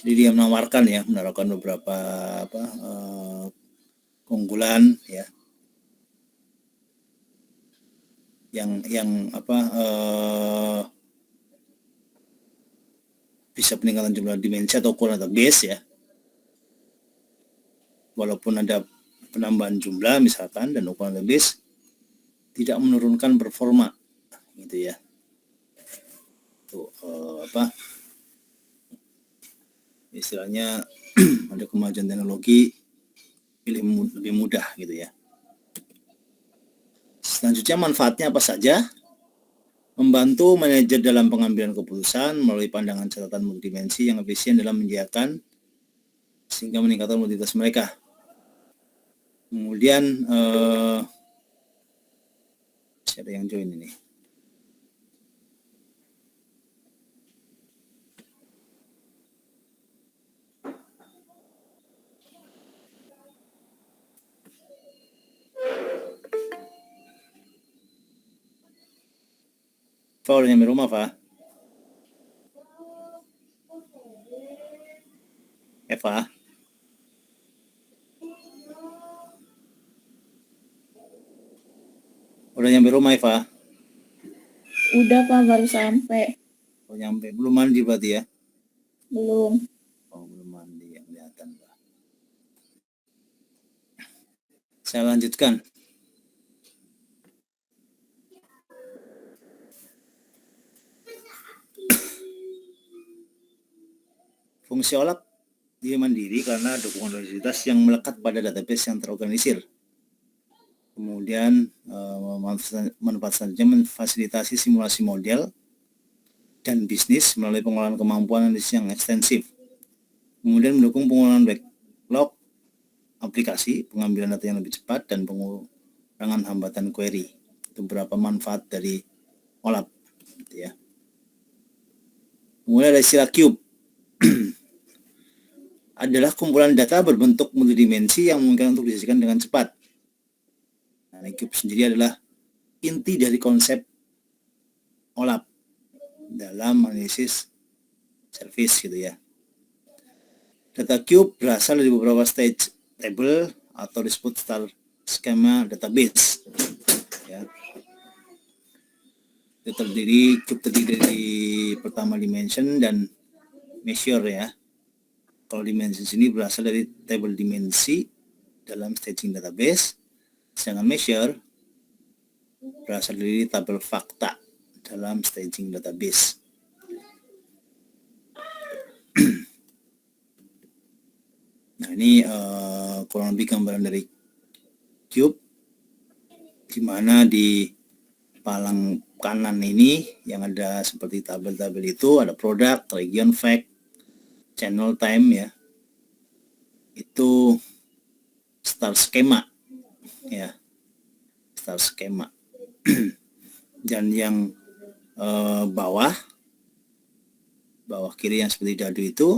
Jadi dia menawarkan beberapa keunggulan ya, yang bisa peningkatan jumlah dimensi atau core database ya, walaupun ada penambahan jumlah misalkan dan ukuran database tidak menurunkan performa gitu ya. Tuh istilahnya ada kemajuan teknologi lebih mudah gitu ya. Selanjutnya manfaatnya apa saja? Membantu manajer dalam pengambilan keputusan melalui pandangan catatan multidimensi yang efisien dalam menyediakan sehingga meningkatkan mobilitas mereka. Kemudian ada yang join ini. Fa udah nyampe rumah, Fa? Eva? Udah nyampe rumah, Eva? Udah, Pak, baru sampai. Oh, nyampe. Belum mandi berarti ya? Belum. Oh, belum mandi, yang kelihatan, Pak. Saya lanjutkan. Fungsi OLAP dia mandiri karena dukungan logistitas yang melekat pada database yang terorganisir. Kemudian manfaat selanjutnya memfasilitasi simulasi model dan bisnis melalui pengolahan kemampuan analisis yang ekstensif. Kemudian mendukung pengolahan backlog aplikasi, pengambilan data yang lebih cepat, dan pengurangan hambatan query. Itu beberapa manfaat dari OLAP gitu ya. Kemudian ada istilah cube. Adalah kumpulan data berbentuk multidimensi yang memungkinkan untuk disajikan dengan cepat. Nah, cube sendiri adalah inti dari konsep OLAP dalam analisis service gitu ya. Data cube berasal dari beberapa stage table atau disebut star schema database ya. Cube terdiri dari pertama dimension dan measure ya. Kalau dimensi sini berasal dari table dimensi dalam staging database, sedangkan measure berasal dari tabel fakta dalam staging database. Nah, ini kurang lebih gambaran dari cube, di mana di palang kanan ini yang ada seperti tabel-tabel itu ada produk, region, fact, channel, time ya. Itu star schema ya, star schema. Dan yang bawah kiri yang seperti dadu itu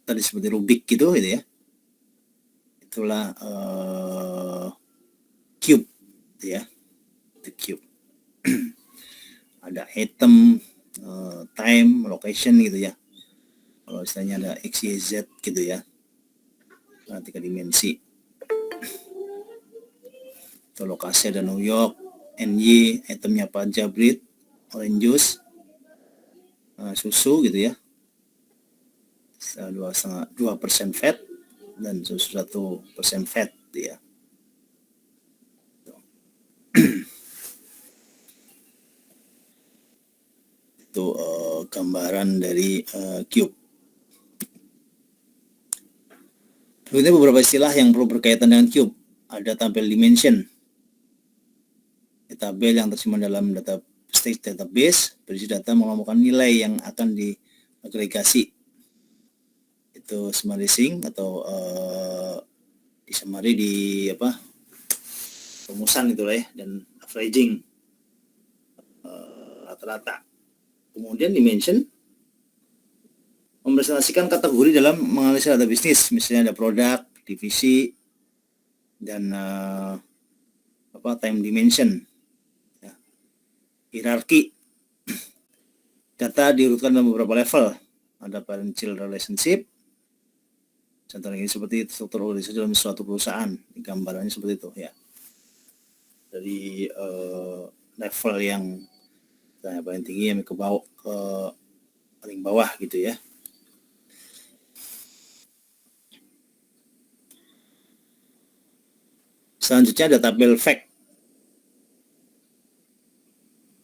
tadi seperti Rubik gitu ya. Itulah cube ya, the cube. Ada item, time, location gitu ya. Kalau istilahnya ada X, Y, Z gitu ya. Nah, 3 dimensi. Itu lokasi ada New York, NY, itemnya apa aja, breed, orange juice, susu gitu ya. 2% fat dan susu 1% fat gitu ya. Itu gambaran dari cube. Berikutnya beberapa istilah yang perlu berkaitan dengan cube. Ada tabel dimension. Tabel yang tersimpan dalam data stage database berisi data mengelompokkan nilai yang akan diagregasi. Itu summarizing atau disummary di rumusan itu lah ya, dan averaging rata-rata. Kemudian dimension mempresentasikan kategori dalam menganalisis data bisnis, misalnya ada produk, divisi, dan time dimension. Ya. Hierarki, data diurutkan dalam beberapa level. Ada parent-child relationship, Contoh lagi seperti struktur organisasi dalam suatu perusahaan, gambarannya seperti itu ya. Dari level yang paling tinggi yang ke bawah, ke paling bawah gitu ya. Selanjutnya ada tabel fact.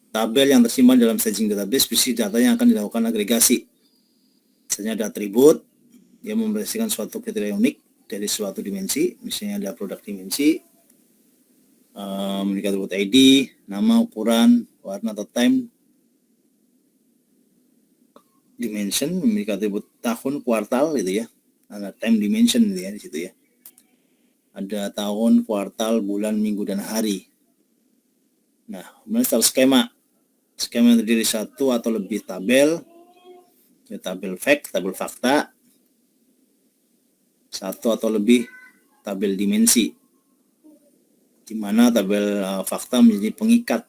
Tabel yang tersimpan dalam staging database berisi data yang akan dilakukan agregasi. Misalnya ada atribut yang mempresentasikan suatu kriteria unik dari suatu dimensi. Misalnya ada produk dimensi, memiliki atribut ID, nama, ukuran, warna atau time. Dimension memiliki atribut tahun, kuartal gitu ya. Ada time dimension gitu ya di situ ya. Ada tahun, kuartal, bulan, minggu, dan hari. Nah, kemudian skema. Skema yang terdiri satu atau lebih tabel, tabel fact, tabel fakta, satu atau lebih tabel dimensi, di mana tabel fakta menjadi pengikat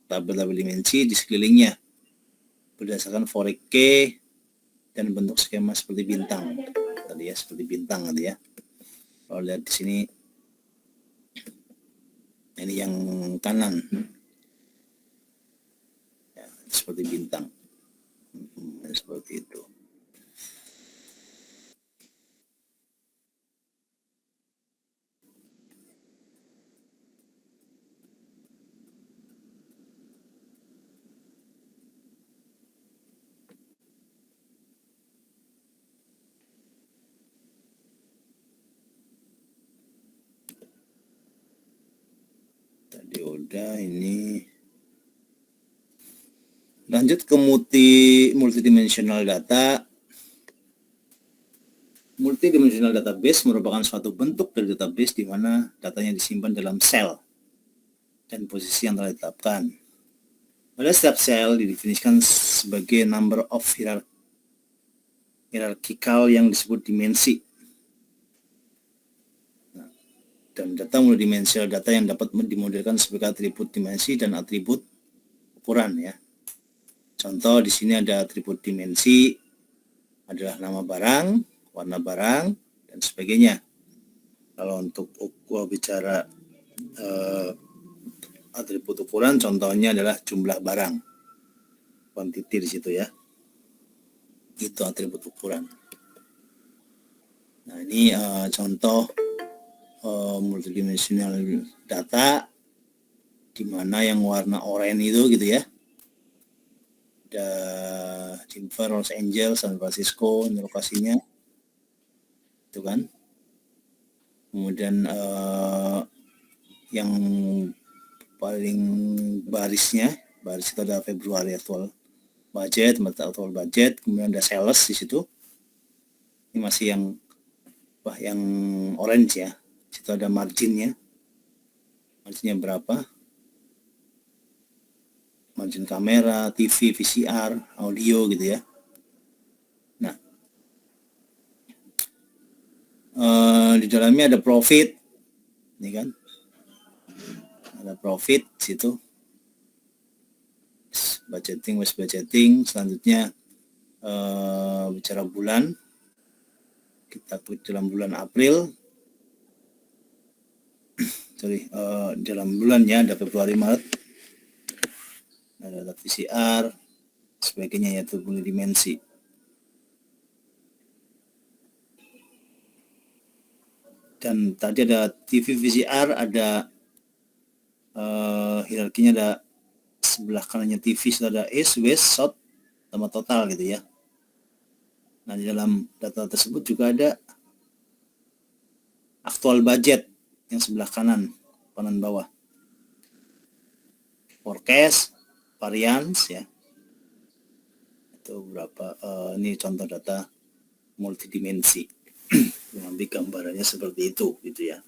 tabel-tabel dimensi di sekelilingnya berdasarkan Fourier dan bentuk skema seperti bintang tadi ya, seperti bintang tadi ya. Kalau lihat di sini, ini yang kanan ya, seperti bintang. Seperti itu. Tadi udah, ini lanjut ke multidimensional data. Multidimensional database merupakan suatu bentuk dari database di mana datanya disimpan dalam sel dan posisi yang telah ditetapkan. Pada setiap sel didefinisikan sebagai number of hierarchical yang disebut dimensi. Dan data multidimensional data yang dapat dimodelkan sebagai atribut dimensi dan atribut ukuran ya. Contoh di sini ada atribut dimensi adalah nama barang, warna barang, dan sebagainya. Kalau untuk bicara atribut ukuran, contohnya adalah jumlah barang, quantity di situ ya. Itu atribut ukuran. Nah ini contoh multidimensional data, di mana yang warna oranye itu gitu ya. Ada Denver, Los Angeles, San Francisco, ini lokasinya, itu kan. Kemudian yang paling baris itu ada Februari actual budget, kemudian ada sales di situ. Ini masih yang orange ya. Di situ ada marginnya berapa? Margin kamera, TV, VCR, audio gitu ya. Nah, di dalamnya ada profit, ini kan, ada profit situ, budgeting, waste budgeting. Selanjutnya bicara bulan, kita klik dalam bulan April, dalam bulannya ada Februari, Maret, ada VCR, sebagainya, yaitu multidimensi. Dan tadi ada TV VCR, ada hierarkinya, ada sebelah kanannya TV sudah ada east, west, south, sama total gitu ya. Nah di dalam data tersebut juga ada aktual budget yang sebelah kanan bawah, forecast, variance ya. Itu berapa, ini contoh data multidimensi. Nanti gambarannya seperti itu gitu ya.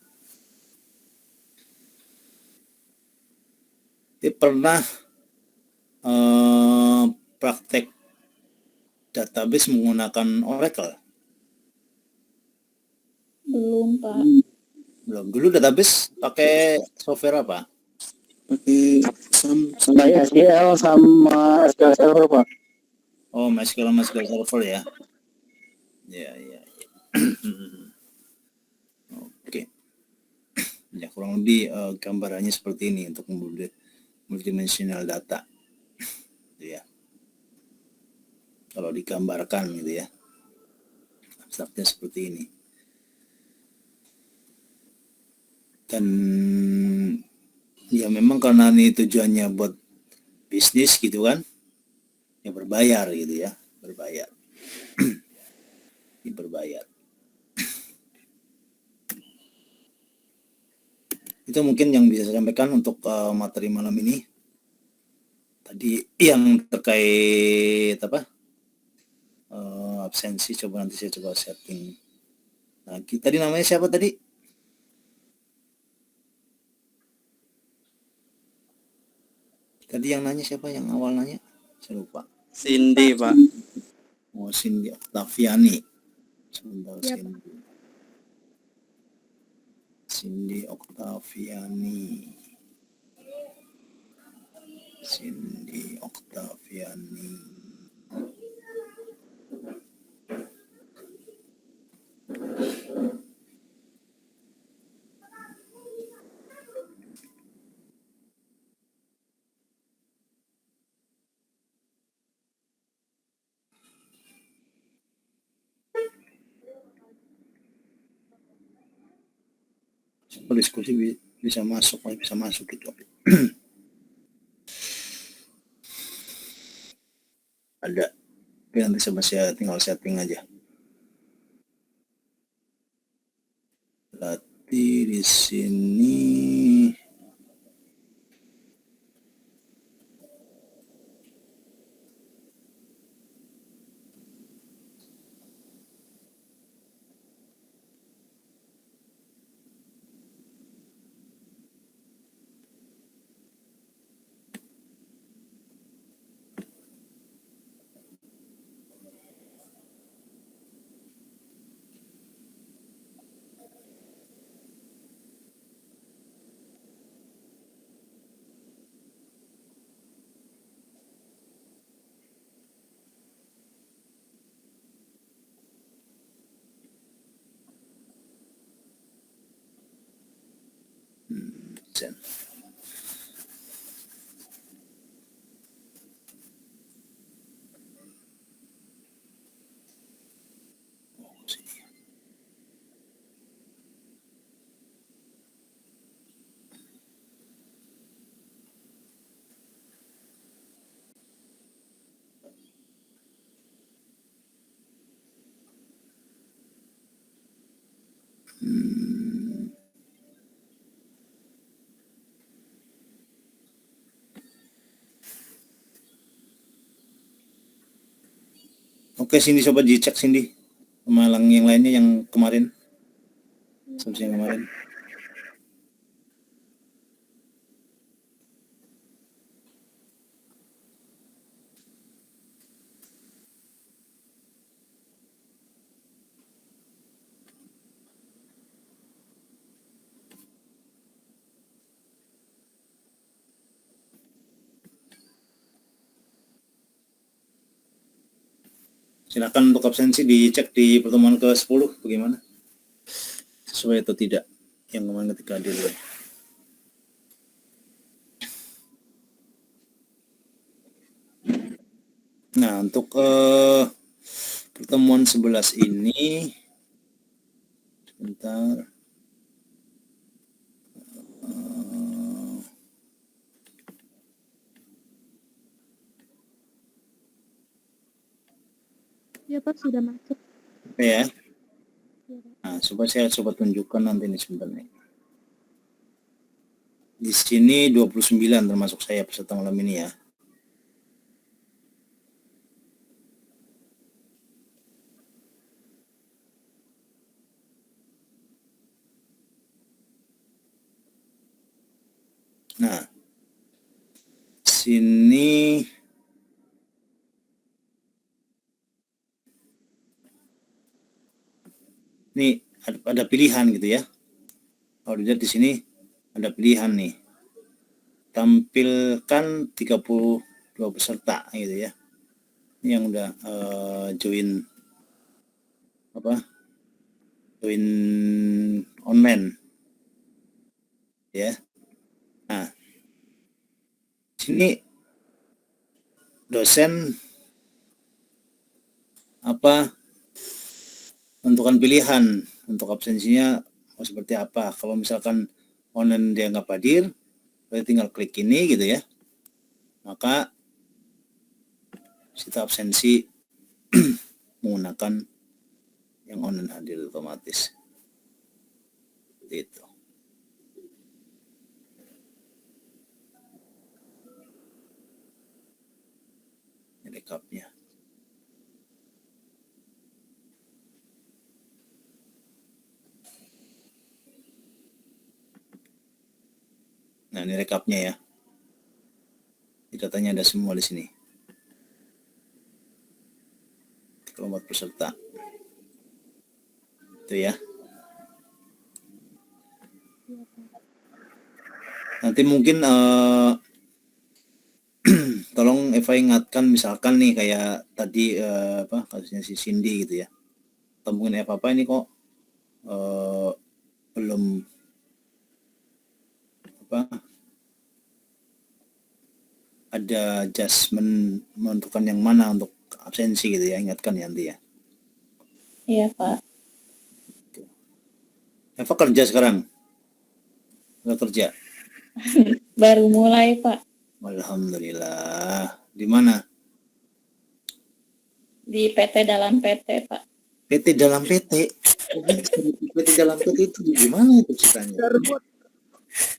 Jadi pernah praktek database menggunakan Oracle? Belum, Pak. Belum. Dulu database pakai software apa? Pakai SQL sama SQL Server, Pak. Oh, MySQL Server ya. Ya. Ya, kurang lebih gambarannya seperti ini untuk multidimensional data. Gitu ya. Kalau digambarkan gitu ya. Abstraknya seperti ini. Dan ya memang karena ini tujuannya buat bisnis gitu kan, ya berbayar gitu ya, berbayar. Berbayar. Itu mungkin yang bisa saya sampaikan untuk materi malam ini. Tadi yang terkait apa? Absensi, coba nanti saya coba setting. Nah, tadi namanya siapa tadi? Tadi yang nanya siapa? Yang awal nanya? Saya lupa. Cindy, Pak. Oh, Cindy Oktaviani. Sebentar, Ya, Cindy. Cindy Oktaviani. Cindy Oktaviani. Diskusi bisa masuk gitu. Ada, tapi nanti saya tinggal setting aja. Berarti di sini sen. Oke, sini coba dicek Cindy. Malang yang lainnya yang kemarin. Sampai yang kemarin. Silakan untuk absensi dicek di pertemuan ke-10 bagaimana? Sesuai atau tidak yang kemarin ketika hadir. Nah, untuk pertemuan 11 ini sebentar. ya Pak sudah masuk. Ya. Ya, Pak. Nah, saya coba tunjukkan nanti ini sebentar nih. Di sini 29 termasuk saya peserta malam ini ya. Nah, sini nih ada pilihan gitu ya. Kalau dilihat di sini ada pilihan nih. Tampilkan 32 peserta gitu ya. Ini yang udah join online. ya. Nah, sini dosen menentukan pilihan untuk absensinya mau seperti apa. Kalau misalkan online dia nggak hadir, berarti tinggal klik ini gitu ya. Maka kita absensi menggunakan yang online hadir otomatis. Seperti itu. Ini rekapnya. Nah, ini rekapnya ya. Datanya ada semua di sini. Kelompok peserta. Itu ya. Nanti mungkin tolong Eva ingatkan misalkan nih kayak tadi kasusnya si Cindy gitu ya. Atau mungkin Eva ini kok belum ada adjustment menentukan yang mana untuk absensi gitu ya, ingatkan ya nanti ya. Iya Pak. Eva kerja sekarang? Nggak kerja? Baru mulai Pak. Alhamdulillah. Di mana? Di PT dalam PT Pak. PT dalam PT? PT dalam PT itu gimana itu ceritanya?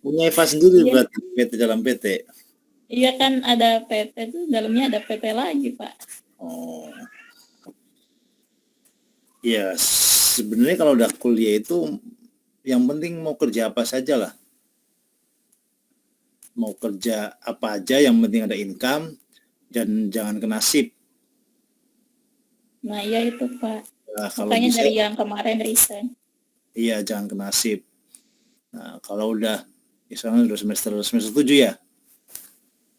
Punya Eva sendiri Iya. Berarti PT dalam PT? Iya kan ada PT tuh, dalamnya ada PT lagi Pak. Oh. Ya, sebenarnya kalau udah kuliah itu yang penting mau kerja apa saja lah. Mau kerja apa aja yang penting ada income dan jangan kena sip. Nah iya itu Pak. Nah, kalau Makanya bisa, dari yang kemarin resign. iya jangan kena sip. Nah, kalau udah misalnya udah semester 7 ya.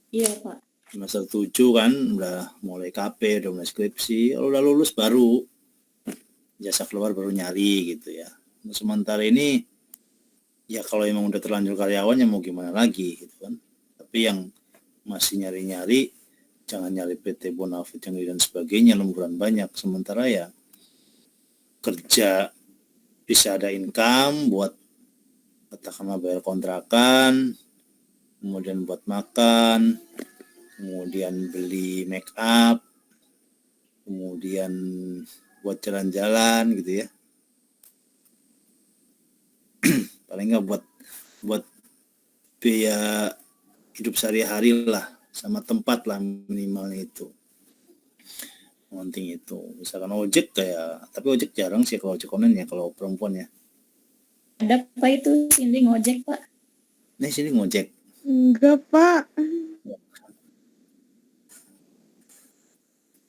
Iya Pak. Semester 7 kan udah mulai KP, udah mulai skripsi, kalau udah lulus baru jasa keluar baru nyari gitu ya. Nah, sementara ini ya kalau emang udah terlanjur karyawan ya mau gimana lagi gitu kan. Tapi yang masih nyari-nyari jangan nyari PT Bonafit yang dan sebagainya lemburan banyak, sementara ya kerja bisa ada income buat katakanlah bayar kontrakan, kemudian buat makan, kemudian beli make up, kemudian buat jalan-jalan gitu ya. Paling nggak buat biaya hidup sehari-hari lah, sama tempat lah minimalnya itu. Penting itu. Misalkan ojek tapi ojek jarang sih kalau ojek online ya, kalau perempuan ya. Ada Pak itu Cindy ngojek Pak. Nih sini ngojek. Enggak, Pak.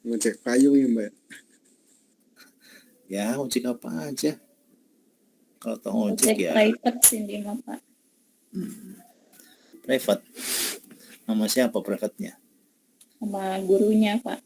Ngecek payung ya Mbak. Ya ojek apa aja. Kalau tahu ojek Ojek ya private Cindy mah Pak. private. Nama siapa private-nya? Sama gurunya Pak.